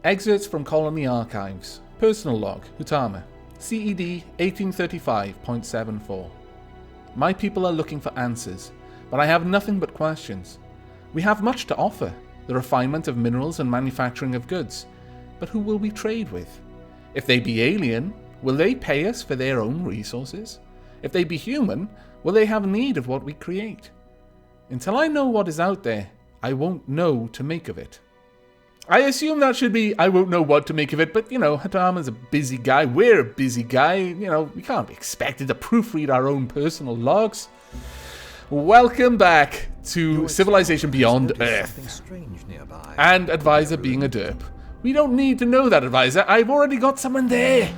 Excerpts from Colony Archives. Personal log, Hutama. CED 1835.74. My people are looking for answers, but I have nothing but questions. We have much to offer, the refinement of minerals and manufacturing of goods, but who will we trade with? If they be alien, will they pay us for their own resources? If they be human, will they have need of what we create? Until I know what is out there, I won't know to make of it. I assume that should be, I won't know what to make of it, but, Hatama's a busy guy, we're a busy guy, we can't be expected to proofread our own personal logs. Welcome back to Civilization Beyond Earth. And Advisor being a derp. We don't need to know that, Advisor, I've already got someone there.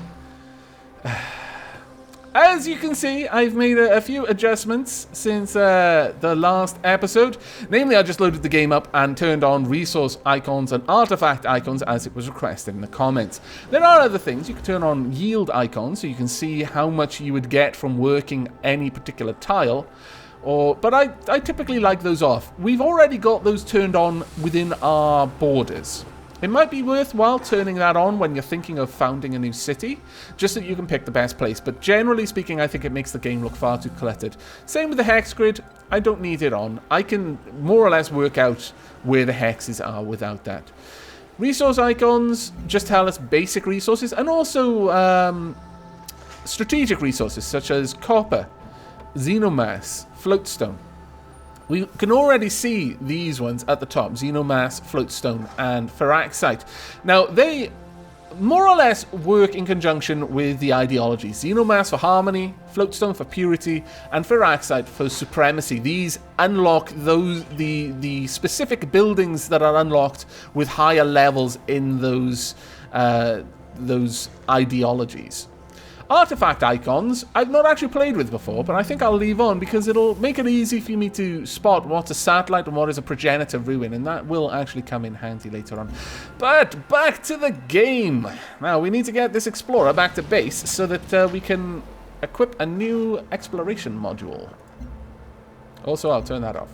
As you can see, I've made a few adjustments since the last episode. Namely, I just loaded the game up and turned on resource icons and artifact icons as it was requested in the comments. There are other things. You can turn on yield icons so you can see how much you would get from working any particular tile. But I typically like those off. We've already got those turned on within our borders. It might be worthwhile turning that on when you're thinking of founding a new city, just so that you can pick the best place. But generally speaking, I think it makes the game look far too cluttered. Same with the hex grid. I don't need it on. I can more or less work out where the hexes are without that. Resource icons just tell us basic resources and also strategic resources such as copper, xenomass, floatstone. We can already see these ones at the top, xenomass, floatstone, and ferraxite. Now, they more or less work in conjunction with the ideology. Xenomass for harmony, floatstone for purity, and ferraxite for supremacy. These unlock the specific buildings that are unlocked with higher levels in those ideologies. Artifact icons, I've not actually played with before, but I think I'll leave on because it'll make it easy for me to spot what's a satellite and what is a progenitor ruin, and that will actually come in handy later on. But back to the game. Now, we need to get this explorer back to base so that we can equip a new exploration module. Also, I'll turn that off.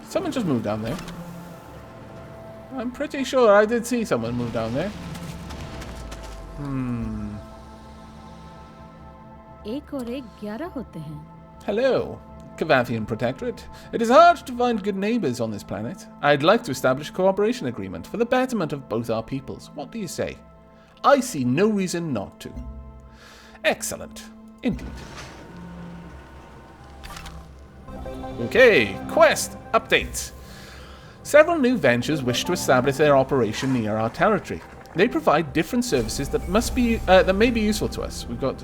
Someone just moved down there. I'm pretty sure I did see someone move down there. Hello, Cavathian Protectorate. It is hard to find good neighbors on this planet. I'd like to establish a cooperation agreement for the betterment of both our peoples. What do you say? I see no reason not to. Excellent. Indeed. Okay, quest update. Several new ventures wish to establish their operation near our territory. They provide different services that may be useful to us. We've got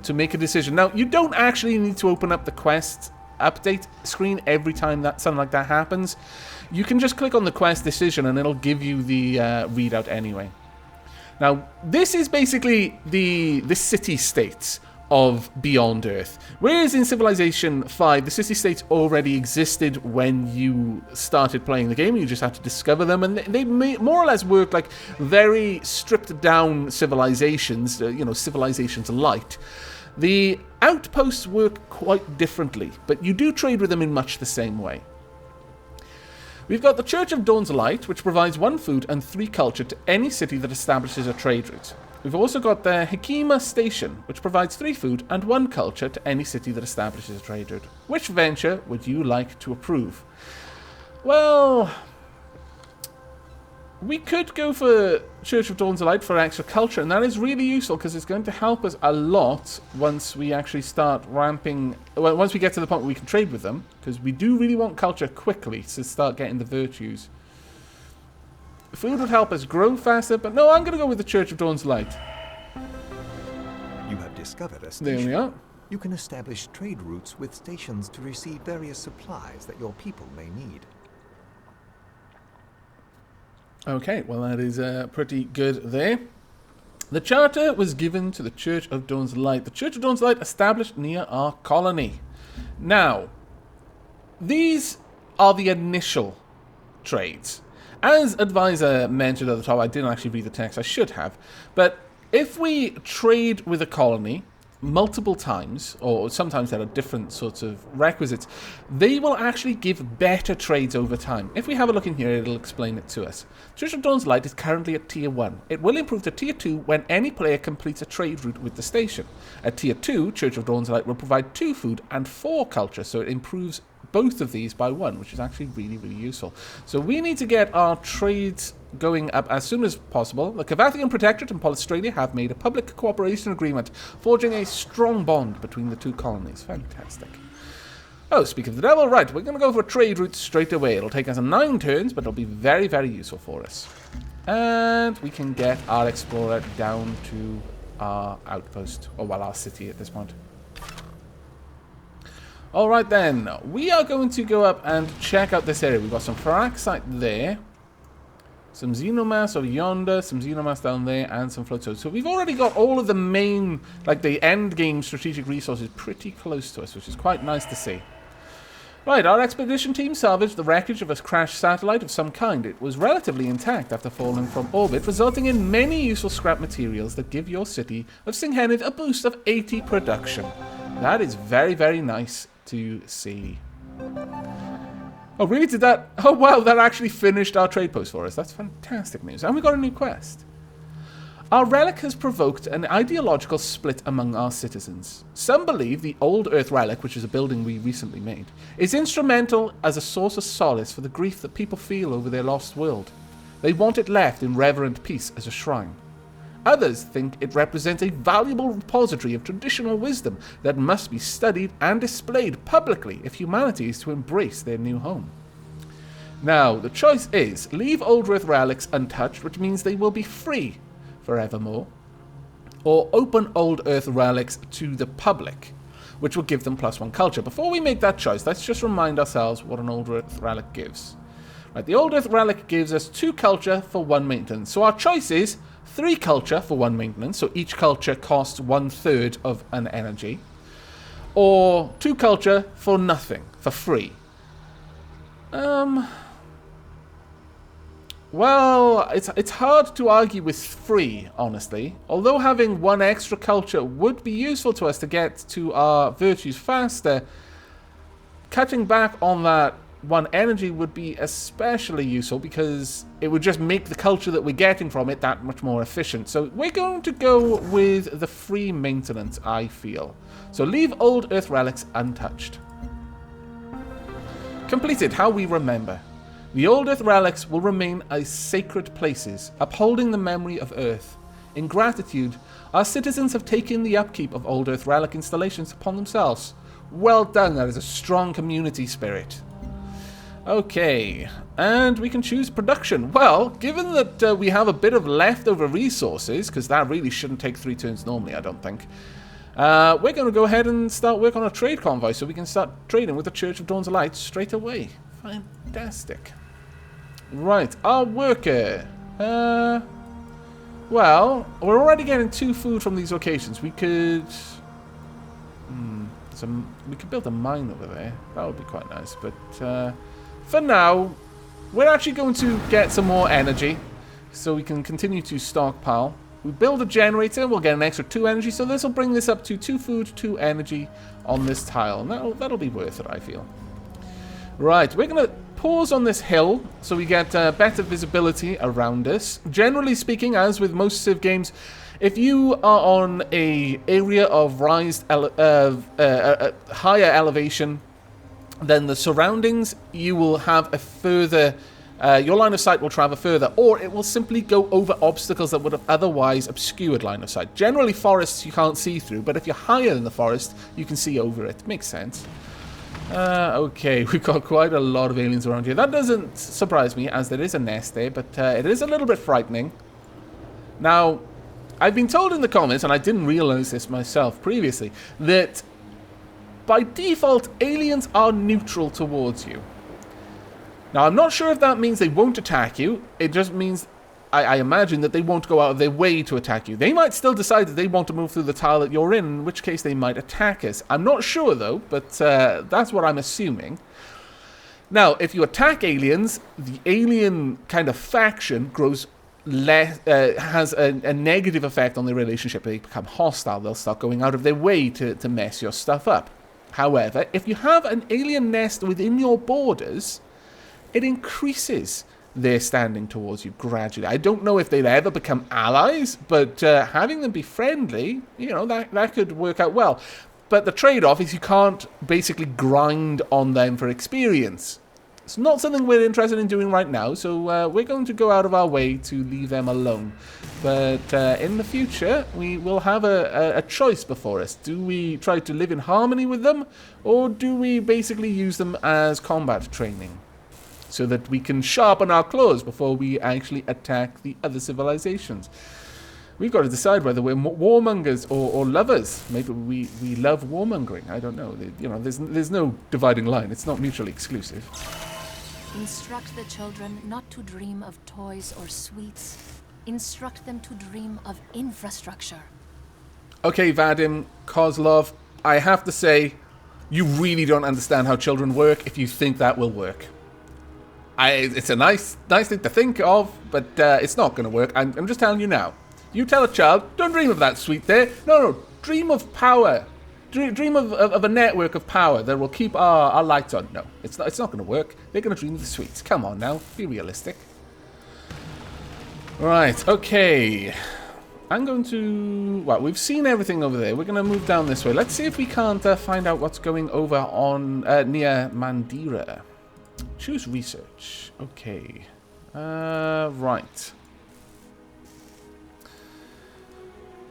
to make a decision. Now, you don't actually need to open up the quest update screen every time that something like that happens. You can just click on the quest decision and it'll give you the readout anyway. Now, this is basically the city-states of Beyond Earth. Whereas in Civilization 5, the city-states already existed when you started playing the game. You just had to discover them, and they more or less work like very stripped-down civilizations, civilizations light. The outposts work quite differently, but you do trade with them in much the same way. We've got the Church of Dawn's Light, which provides 1 food and 3 culture to any city that establishes a trade route. We've also got the Hikima Station, which provides 3 food and 1 culture to any city that establishes a trade route. Which venture would you like to approve? Well, we could go for Church of Dawn's Light for extra culture, and that is really useful because it's going to help us a lot once we actually start ramping, once we get to the point where we can trade with them, because we do really want culture quickly to start getting the virtues. Food would help us grow faster, but no, I'm going to go with the Church of Dawn's Light. You have discovered a There station. we are. You can establish trade routes with stations to receive various supplies that your people may need. Okay, well that is pretty good there. The charter was given to the Church of Dawn's Light. The Church of Dawn's Light established near our colony. Now, these are the initial trades. As Advisor mentioned at the top, I didn't actually read the text, I should have. But if we trade with a colony, multiple times, or sometimes there are different sorts of requisites, they will actually give better trades over time. If we have a look in here, it'll explain it to us. Church of Dawn's Light is currently at Tier 1. It will improve to Tier 2 when any player completes a trade route with the station. At Tier 2, Church of Dawn's Light will provide 2 food and 4 culture, so it improves both of these by 1, which is actually really, really useful. So we need to get our trades going up as soon as possible. The Cavathian Protectorate and Polystralia have made a public cooperation agreement, forging a strong bond between the two colonies. Fantastic. Oh, speak of the devil, right, we're going to go for a trade route straight away. It'll take us 9 turns, but it'll be very, very useful for us. And we can get our explorer down to our outpost, or well, our city at this point. Alright then, we are going to go up and check out this area. We've got some Pharaxite there, some Xenomass over yonder, some Xenomass down there, and some floatstones. So we've already got all of the main, like the end game strategic resources pretty close to us, which is quite nice to see. Right, our expedition team salvaged the wreckage of a crashed satellite of some kind. It was relatively intact after falling from orbit, resulting in many useful scrap materials that give your city of Singhenid a boost of 80 production. That is very, very nice to see. Oh, really? Did that? Oh, wow, that actually finished our trade post for us. That's fantastic news. And we got a new quest. Our relic has provoked an ideological split among our citizens. Some believe the Old Earth Relic, which is a building we recently made, is instrumental as a source of solace for the grief that people feel over their lost world. They want it left in reverent peace as a shrine. Others think it represents a valuable repository of traditional wisdom that must be studied and displayed publicly if humanity is to embrace their new home. Now, the choice is leave Old Earth relics untouched, which means they will be free forevermore, or open Old Earth relics to the public, which will give them +1 culture. Before we make that choice, let's just remind ourselves what an Old Earth relic gives. Right, the Old Earth relic gives us 2 culture for 1 maintenance, so our choice is 3 culture for 1 maintenance, so each culture costs 1/3 of an energy, or 2 culture for nothing, for free. Well, it's hard to argue with free, honestly. Although having 1 extra culture would be useful to us to get to our virtues faster, cutting back on that 1 energy would be especially useful because it would just make the culture that we're getting from it that much more efficient. So we're going to go with the free maintenance, I feel. So leave Old Earth relics untouched. Completed. How we remember. The Old Earth relics will remain as sacred places, upholding the memory of Earth. In gratitude, our citizens have taken the upkeep of Old Earth relic installations upon themselves. Well done, that is a strong community spirit. Okay, and we can choose production. Well, given that we have a bit of leftover resources, because that really shouldn't take 3 turns normally, I don't think, we're going to go ahead and start work on a trade convoy so we can start trading with the Church of Dawn's Light straight away. Fantastic. Right, our worker. Well, we're already getting 2 food from these locations. We could... we could build a mine over there. That would be quite nice, but... for now, we're actually going to get some more energy so we can continue to stockpile. We build a generator, we'll get an extra 2 energy, so this will bring this up to 2 food, 2 energy on this tile. And that'll be worth it, I feel. Right, we're going to pause on this hill so we get better visibility around us. Generally speaking, as with most Civ games, if you are on a area of higher elevation, then the surroundings, you will have a further, your line of sight will travel further, or it will simply go over obstacles that would have otherwise obscured line of sight. Generally, forests you can't see through, but if you're higher in the forest, you can see over it. Makes sense. Okay, we've got quite a lot of aliens around here. That doesn't surprise me, as there is a nest there, but it is a little bit frightening. Now, I've been told in the comments, and I didn't realize this myself previously, that by default, aliens are neutral towards you. Now, I'm not sure if that means they won't attack you. It just means, I imagine, that they won't go out of their way to attack you. They might still decide that they want to move through the tile that you're in which case they might attack us. I'm not sure, though, but that's what I'm assuming. Now, if you attack aliens, the alien kind of faction grows has a negative effect on their relationship. They become hostile. They'll start going out of their way to mess your stuff up. However, if you have an alien nest within your borders, it increases their standing towards you gradually. I don't know if they'll ever become allies, but having them be friendly, that could work out well. But the trade-off is you can't basically grind on them for experience. It's not something we're interested in doing right now, so we're going to go out of our way to leave them alone. But in the future, we will have a choice before us. Do we try to live in harmony with them, or do we basically use them as combat training? So that we can sharpen our claws before we actually attack the other civilizations. We've got to decide whether we're warmongers or lovers. Maybe we love warmongering. I don't know. There's no dividing line. It's not mutually exclusive. Instruct the children not to dream of toys or sweets. Instruct them to dream of infrastructure. Okay, Vadim, Kozlov, I have to say, you really don't understand how children work if you think that will work. It's a nice thing to think of, but it's not going to work. I'm just telling you now. You tell a child, don't dream of that sweet there. No, dream of power. Dream of a network of power that will keep our lights on. No, it's not going to work. They're going to dream of the sweets. Come on now, be realistic. Right, okay. I'm going to... Well, we've seen everything over there. We're going to move down this way. Let's see if we can't find out what's going over on near Mandira. Choose research. Okay. Right.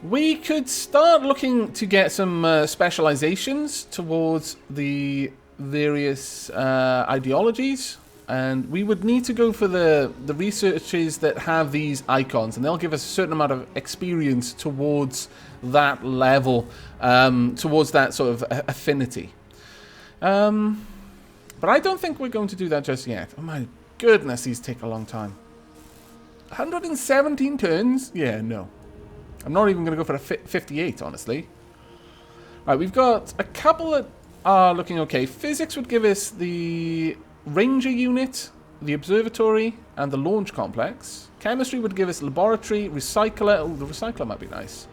We could start looking to get some specializations towards the various ideologies. And we would need to go for the researches that have these icons. And they'll give us a certain amount of experience towards that level. Towards that sort of affinity. But I don't think we're going to do that just yet. Oh my goodness, these take a long time. 117 turns? Yeah, no. I'm not even going to go for a 58, honestly. Alright, we've got a couple that are looking okay. Physics would give us the Ranger unit, the Observatory, and the Launch Complex. Chemistry would give us Laboratory, Recycler. Oh, the Recycler might be nice.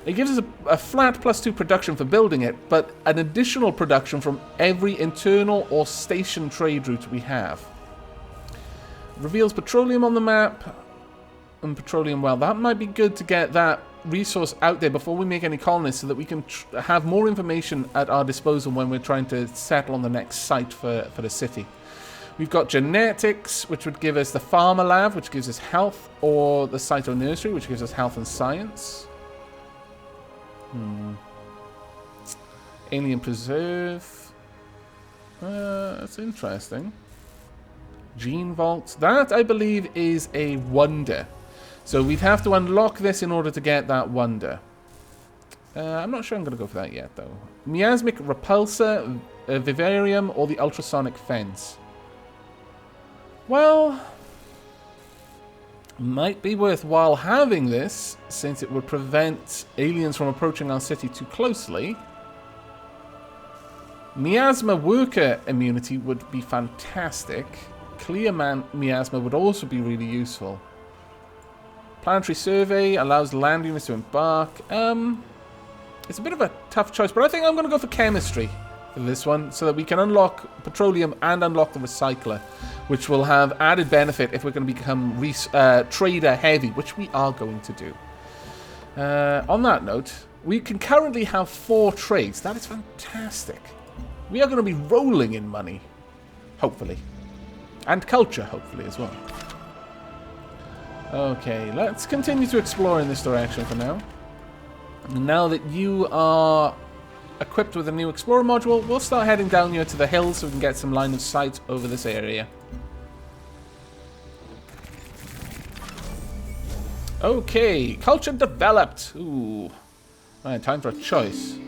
It gives us a flat +2 production for building it, but an additional production from every internal or station trade route we have. Reveals petroleum on the map and petroleum well. That might be good to get that resource out there before we make any colonists so that we can have more information at our disposal when we're trying to settle on the next site for the city. We've got genetics, which would give us the Pharma Lab, which gives us health, or the Cyto Nursery, which gives us health and science. Alien Preserve. That's interesting. Gene Vault. That, I believe, is a wonder. So we'd have to unlock this in order to get that wonder. I'm not sure I'm going to go for that yet, though. Miasmic Repulsor, Vivarium, or the Ultrasonic Fence. Well, might be worthwhile having this, since it would prevent aliens from approaching our city too closely. Miasma Worker immunity would be fantastic. Clear Miasma would also be really useful. Planetary Survey allows land units to embark. It's a bit of a tough choice, but I think I'm going to go for Chemistry for this one, so that we can unlock Petroleum and unlock the Recycler, which will have added benefit if we're going to become trader heavy, which we are going to do. On that note, we can currently have 4 trades. That is fantastic. We are going to be rolling in money, hopefully. And culture, hopefully, as well. Okay, let's continue to explore in this direction for now. Now that you are equipped with a new Explorer module, we'll start heading down here to the hills so we can get some line of sight over this area. Okay, culture developed. Ooh. Alright, time for a choice.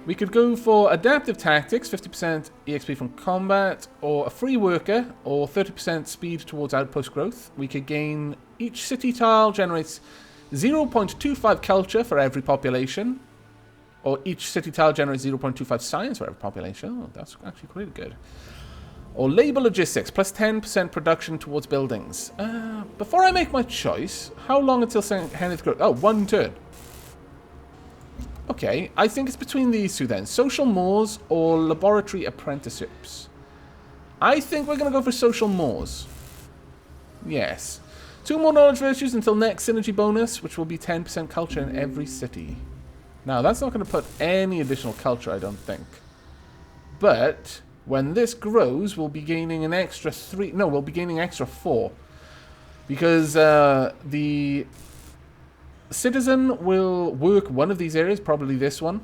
We could go for Adaptive Tactics, 50% EXP from combat, or a Free Worker, or 30% speed towards outpost growth. We could gain... Each city tile generates 0.25 culture for every population, or each city tile generates 0.25 science for every population. Oh, that's actually pretty good. Or labor logistics, plus 10% production towards buildings. Before I make my choice, how long until St. Kenneth grows? Oh, 1 turn. Okay, I think it's between these two then. Social mores or laboratory apprenticeships. I think we're going to go for social mores. Yes. 2 more knowledge virtues until next synergy bonus, which will be 10% culture in every city. Now, that's not going to put any additional culture, I don't think. But when this grows, we'll be gaining an extra 3... No, we'll be gaining extra 4. Because the citizen will work one of these areas, probably this one.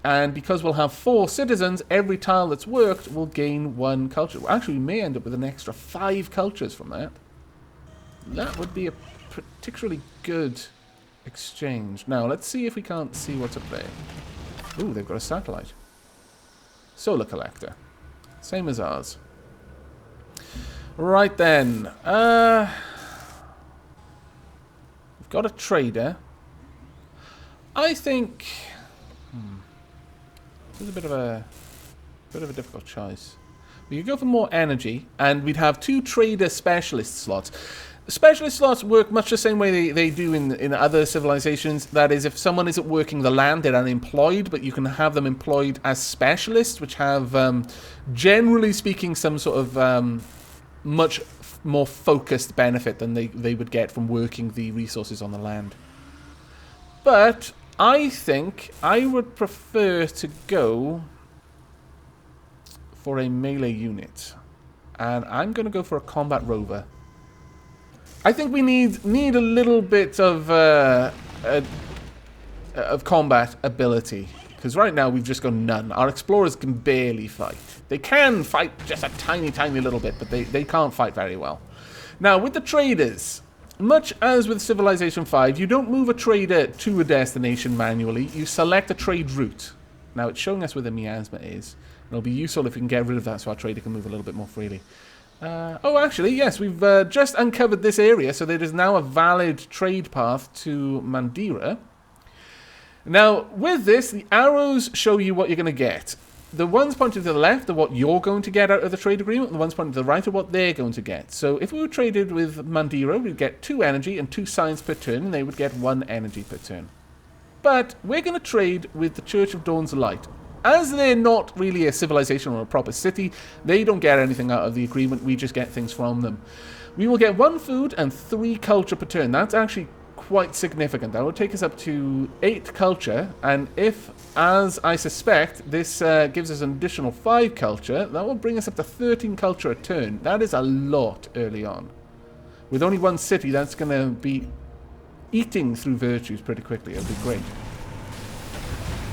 And because we'll have 4 citizens, every tile that's worked will gain 1 culture. Actually, we may end up with an extra 5 cultures from that. That would be a particularly good exchange. Now, let's see if we can't see what's up there. Ooh, they've got a satellite. Solar collector. Same as ours. Right then. We've got a trader. I think... This is a bit of a difficult choice. We could go for more energy, and we'd have 2 trader specialist slots. Specialist slots work much the same way they do in other civilizations. That is, if someone isn't working the land, they're unemployed, but you can have them employed as specialists, which have, generally speaking, some sort of much more focused benefit than they would get from working the resources on the land. But I think I would prefer to go for a melee unit. And I'm going to go for a combat rover. I think we need a little bit of combat ability, because right now we've just got none. Our explorers can barely fight. They can fight just a tiny little bit, but they can't fight very well. Now, with the traders, much as with Civilization 5, you don't move a trader to a destination manually. You select a trade route. Now, it's showing us where the miasma is. It'll be useful if we can get rid of that so our trader can move a little bit more freely. Oh, actually, yes, we've just uncovered this area, so there is now a valid trade path to Mandira. Now, with this, the arrows show you what you're going to get. The ones pointing to the left are what you're going to get out of the trade agreement, and the ones pointing to the right are what they're going to get. So if we were traded with Mandira, we'd get 2 energy and 2 science per turn, and they would get 1 energy per turn. But we're going to trade with the Church of Dawn's Light. As they're not really a civilization or a proper city, they don't get anything out of the agreement, we just get things from them. We will get 1 food and 3 culture per turn. That's actually quite significant. That will take us up to 8 culture, and if, as I suspect, this gives us an additional 5 culture, that will bring us up to 13 culture a turn. That is a lot early on. With only 1 city, that's going to be eating through virtues pretty quickly. It'll be great.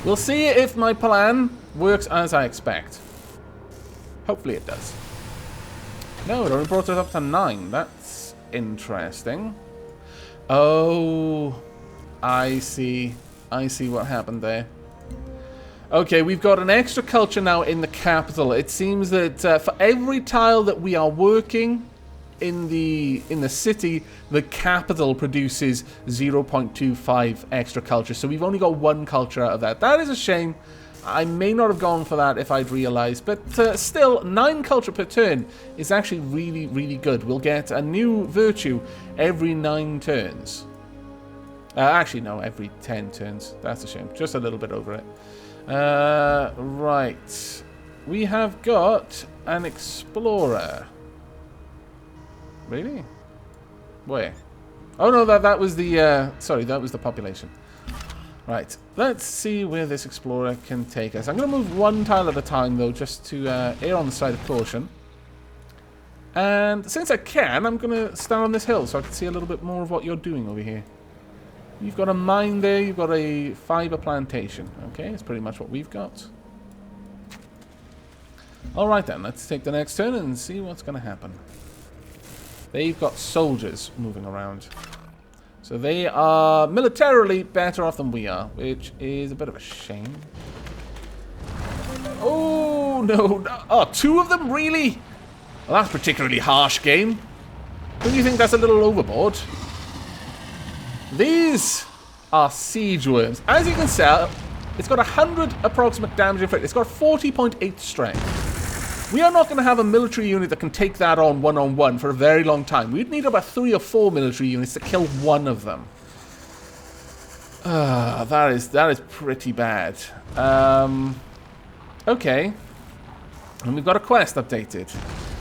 We'll see if my plan works as I expect. Hopefully it does. No, it only brought us up to 9. That's interesting. Oh, I see. I see what happened there. Okay, we've got an extra culture now in the capital. It seems that for every tile that we are working in the city, the capital produces 0.25 extra culture. So we've only got 1 culture out of that. That is a shame. I may not have gone for that if I'd realized, but still, 9 culture per turn is actually really good. We'll get a new virtue every 9 turns. Actually, no, every 10 turns. That's a shame. Just a little bit over it. Right. We have got an explorer. Really? Where? Oh no, that was the sorry, that was the population. Right, let's see where this explorer can take us. I'm going to move 1 tile at a time though, just to err on the side of caution. And since I can, I'm going to stand on this hill so I can see a little bit more of what you're doing over here. You've got a mine there, you've got a fiber plantation. Okay, that's pretty much what we've got. Alright then, let's take the next turn and see what's going to happen. They've got soldiers moving around. So they are militarily better off than we are, which is a bit of a shame. Oh, no. Oh, 2 of them? Really? Well, that's particularly harsh, game. Don't you think that's a little overboard? These are siege worms. As you can tell, it's got 100 approximate damage inflicted. It's got 40.8 strength. We are not going to have a military unit that can take that on one-on-one for a very long time. We'd need about 3 or 4 military units to kill one of them. That is pretty bad. Okay. And we've got a quest updated.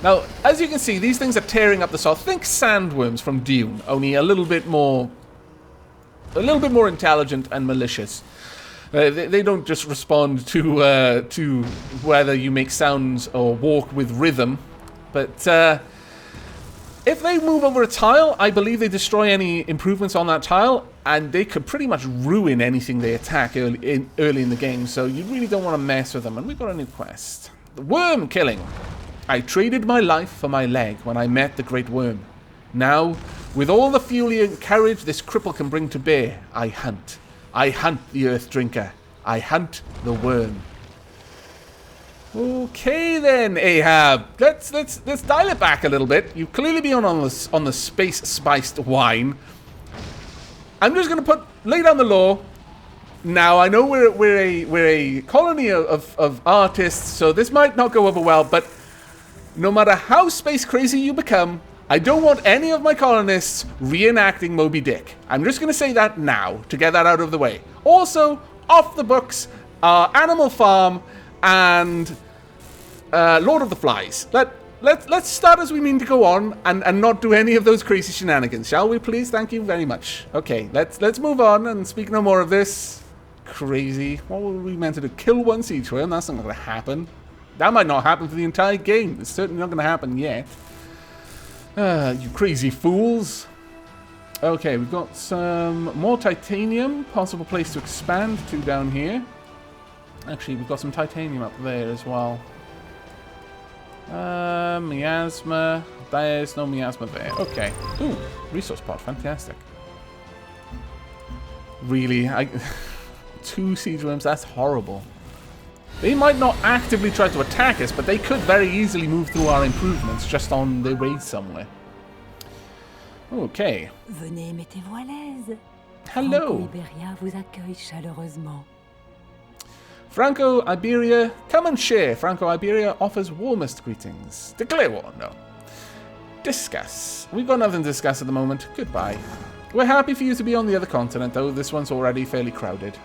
Now, as you can see, these things are tearing up the soil. Think sandworms from Dune, only a little bit more intelligent and malicious. They don't just respond to whether you make sounds or walk with rhythm, but if they move over a tile, I believe they destroy any improvements on that tile, and they could pretty much ruin anything they attack early in the game. So you really don't want to mess with them. And we've got a new quest: the worm killing. I traded my life for my leg when I met the great worm. Now, with all the fuel and courage this cripple can bring to bear, I hunt. I hunt the Earth Drinker. I hunt the worm. Okay then, Ahab. Let's dial it back a little bit. You've clearly been on the space spiced wine. I'm just gonna lay down the law. Now I know we're a colony of artists, so this might not go over well, but no matter how space crazy you become, I don't want any of my colonists reenacting Moby Dick. I'm just going to say that now, to get that out of the way. Also, off the books are Animal Farm and Lord of the Flies. Let's start as we mean to go on and not do any of those crazy shenanigans, shall we please? Thank you very much. Okay, let's move on and speak no more of this. Crazy. What were we meant to do? Kill one siege worm? That's not going to happen. That might not happen for the entire game. It's certainly not going to happen yet. You crazy fools. Okay, we've got some more titanium. Possible place to expand to down here. Actually, we've got some titanium up there as well. Miasma. There's no miasma there. Okay. Ooh, resource pod. Fantastic. Really? 2 siege worms? That's horrible. They might not actively try to attack us, but they could very easily move through our improvements just on their way somewhere. Okay. Venez, mettez-vous à l'aise. Hello. Franco-Iberia vous accueille chaleureusement. Franco-Iberia, come and share. Franco-Iberia offers warmest greetings. Declare war, no. Discuss. We've got nothing to discuss at the moment. Goodbye. We're happy for you to be on the other continent, though this one's already fairly crowded.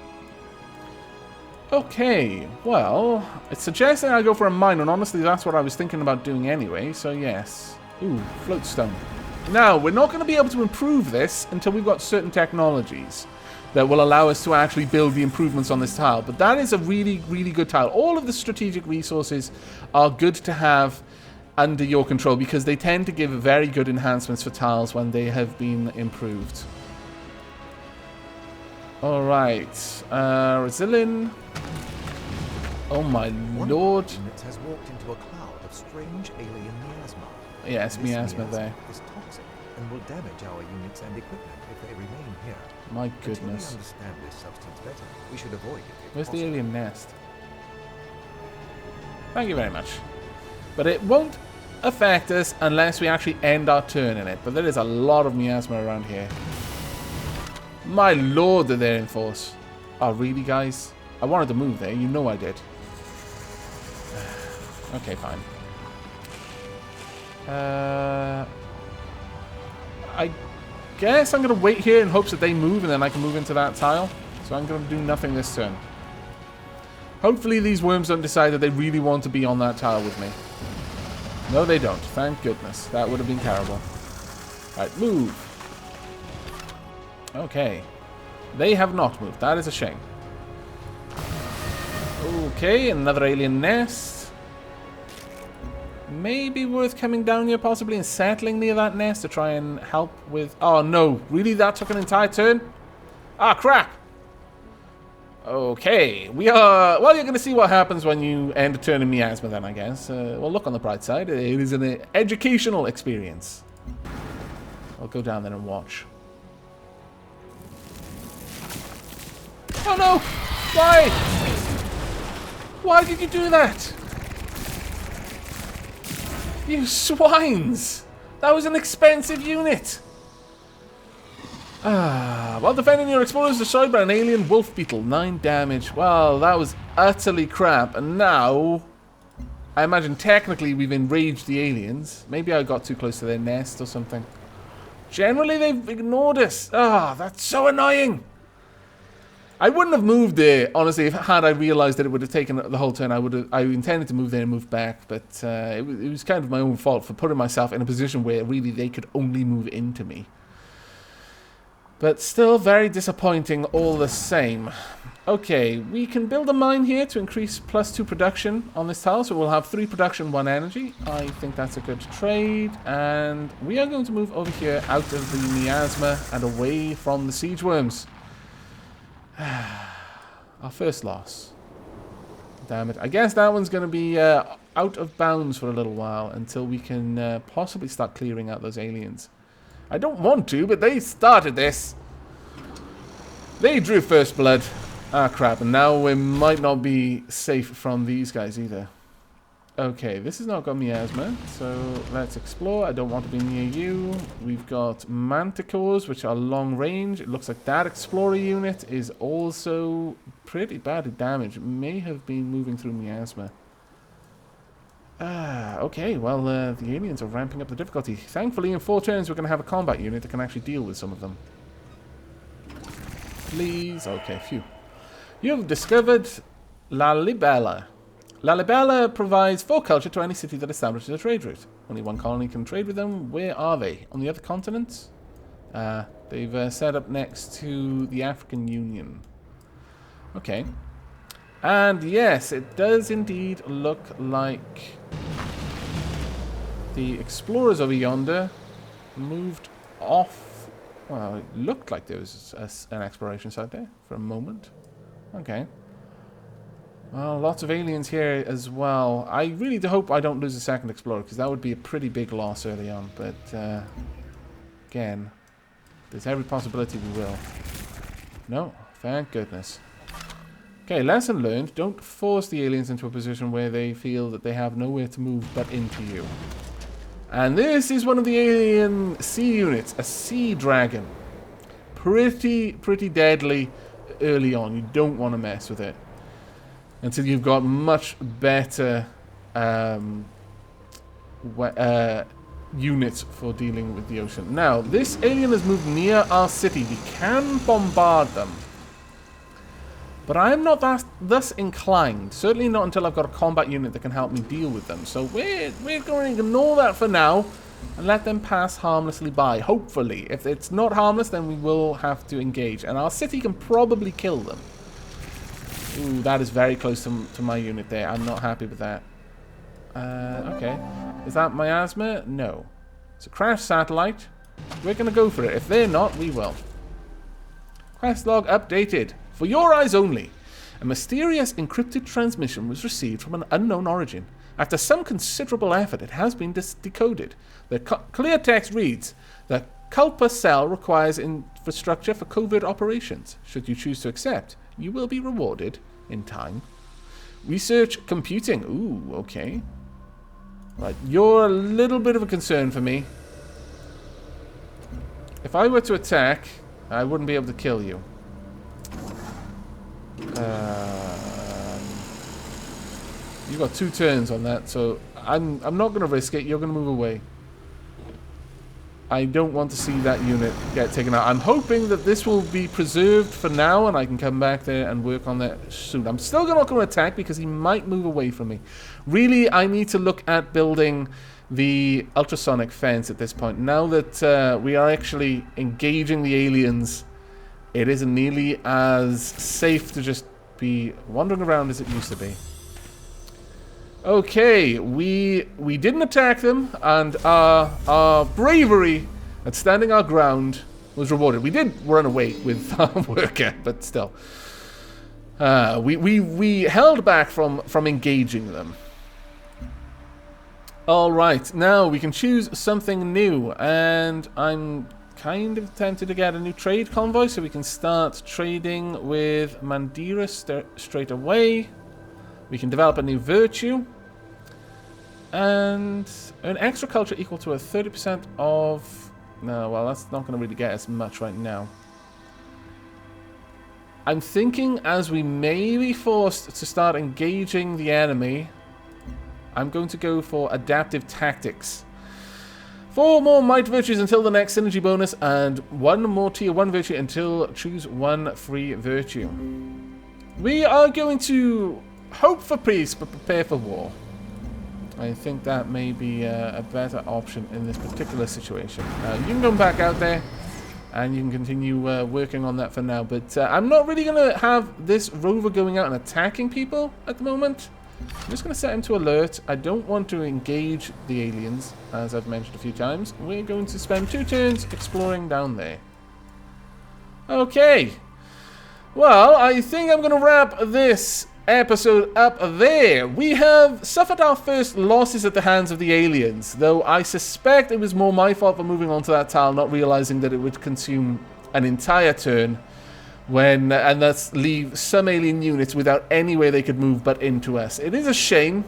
Okay, well, it's suggesting I go for a mine, and honestly, that's what I was thinking about doing anyway, so yes. Ooh, floatstone. Now, we're not going to be able to improve this until we've got certain technologies that will allow us to actually build the improvements on this tile, but that is a really, really good tile. All of the strategic resources are good to have under your control because they tend to give very good enhancements for tiles when they have been improved. Alright, Resilin. Oh my lord. Unit has walked into a cloud of strange alien miasma. Yes, This miasma there. is toxic and will damage our units and equipment if they remain here. My Until we goodness. understand this substance better, we should avoid it if Where's the possible. alien nest? Thank you very much. But it won't affect us unless we actually end our turn in it. But there is a lot of miasma around here. My lord, they're there in force. Oh, really, guys? I wanted to move there. You know I did. Okay, fine. I guess I'm going to wait here in hopes that they move and then I can move into that tile. So I'm going to do nothing this turn. Hopefully these worms don't decide that they really want to be on that tile with me. No, they don't. Thank goodness. That would have been terrible. Alright, move. Okay. They have not moved. That is a shame. Okay, another alien nest. Maybe worth coming down here possibly and settling near that nest to try and help with... Oh, no. Really? That took an entire turn? Ah, crap. Okay. We are... Well, you're going to see what happens when you end a turn in miasma then, I guess. Well, look on the bright side. It is an educational experience. I'll go down there and watch. Oh, no! Why? Why did you do that? You swines! That was an expensive unit! While defending your explorers destroyed by an alien wolf beetle. 9 damage. Well, that was utterly crap. And now... I imagine technically we've enraged the aliens. Maybe I got too close to their nest or something. Generally, they've ignored us. Ah, that's so annoying. I wouldn't have moved there, honestly, had I realized that it would have taken the whole turn. I intended to move there and move back, but it was kind of my own fault for putting myself in a position where really they could only move into me. But still very disappointing all the same. Okay, we can build a mine here to increase +2 production on this tile, so we'll have 3 production, 1 energy. I think that's a good trade, and we are going to move over here out of the miasma and away from the siege worms. Our first loss. Damn it. I guess that one's going to be out of bounds for a little while until we can possibly start clearing out those aliens. I don't want to, but they started this. They drew first blood. Ah, crap. And now we might not be safe from these guys either. Okay, this has not got miasma, so let's explore. I don't want to be near you. We've got manticores, which are long range. It looks like that explorer unit is also pretty badly damaged. It may have been moving through miasma. Okay, well, the aliens are ramping up the difficulty. Thankfully, in 4 turns, we're going to have a combat unit that can actually deal with some of them. Please. Okay, phew. You've discovered La Libella. La Libella provides 4 culture to any city that establishes a trade route. Only 1 colony can trade with them. Where are they? On the other continents? They've set up next to the African Union. Okay. And yes, it does indeed look like the explorers over yonder moved off. Well, it looked like there was an exploration site there for a moment. Okay. Well, lots of aliens here as well. I really do hope I don't lose a second explorer, because that would be a pretty big loss early on. But, again, there's every possibility we will. No, thank goodness. Okay, lesson learned. Don't force the aliens into a position where they feel that they have nowhere to move but into you. And this is one of the alien sea units, a sea dragon. Pretty deadly early on. You don't want to mess with it until you've got much better units for dealing with the ocean. Now, this alien has moved near our city. We can bombard them. But I am not thus inclined. Certainly not until I've got a combat unit that can help me deal with them. So we're going to ignore that for now and let them pass harmlessly by. Hopefully. If it's not harmless, then we will have to engage. And our city can probably kill them. Ooh, that is very close to my unit there. I'm not happy with that. Okay. Is that miasma? No. It's a crashed satellite. We're going to go for it. If they're not, we will. Quest log updated. For your eyes only. A mysterious encrypted transmission was received from an unknown origin. After some considerable effort, it has been decoded. The clear text reads, "The Culpa cell requires infrastructure for covert operations. Should you choose to accept, you will be rewarded in time. Research computing." Ooh, okay. Right, you're a little bit of a concern for me. If I were to attack, I wouldn't be able to kill you. You've got 2 turns on that, so I'm not going to risk it. You're going to move away. I don't want to see that unit get taken out. I'm hoping that this will be preserved for now, and I can come back there and work on that soon. I'm still not going to attack because he might move away from me. Really, I need to look at building the ultrasonic fence at this point. Now that we are actually engaging the aliens, it isn't nearly as safe to just be wandering around as it used to be. Okay, we didn't attack them, and our bravery at standing our ground was rewarded. We did run away with our worker, but still. We held back from engaging them. Alright, now we can choose something new, and I'm kind of tempted to get a new trade convoy so we can start trading with Mandira straight away. We can develop a new virtue and an extra culture equal to a 30% of... No, well, that's not going to really get us much right now. I'm thinking as we may be forced to start engaging the enemy, I'm going to go for adaptive tactics. 4 more might virtues until the next synergy bonus, and 1 more tier 1 virtue until choose 1 free virtue. We are going to hope for peace, but prepare for war. I think that may be a better option in this particular situation. You can go back out there, and you can continue working on that for now. But I'm not really going to have this rover going out and attacking people at the moment. I'm just going to set him to alert. I don't want to engage the aliens, as I've mentioned a few times. We're going to spend 2 turns exploring down there. Okay. Well, I think I'm going to wrap this episode up there. We have suffered our first losses at the hands of the aliens, though I suspect it was more my fault for moving on to that tile, not realizing that it would consume an entire turn and thus leave some alien units without any way they could move but into us. It is a shame,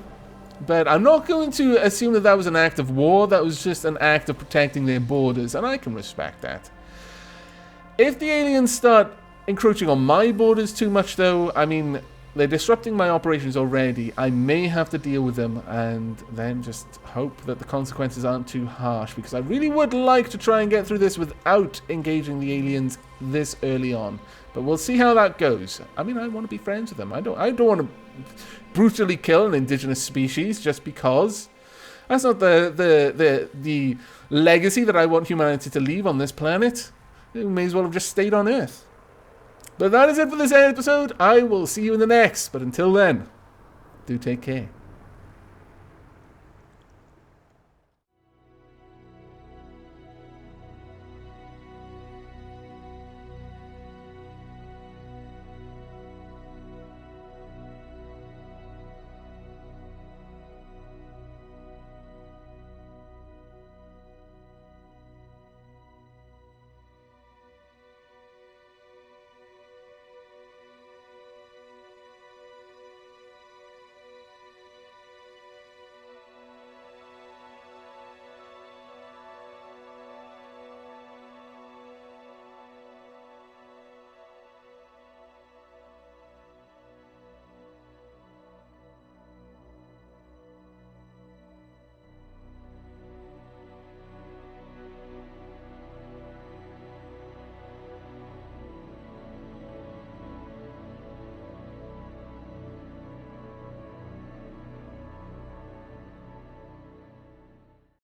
but I'm not going to assume that that was an act of war. That was just an act of protecting their borders, and I can respect that. If the aliens start encroaching on my borders too much, though, I mean, they're disrupting my operations already. I may have to deal with them and then just hope that the consequences aren't too harsh, because I really would like to try and get through this without engaging the aliens this early on. But we'll see how that goes. I mean, I want to be friends with them. I don't want to brutally kill an indigenous species just because. That's not the legacy that I want humanity to leave on this planet. We may as well have just stayed on Earth. But that is it for this episode. I will see you in the next. But until then, do take care.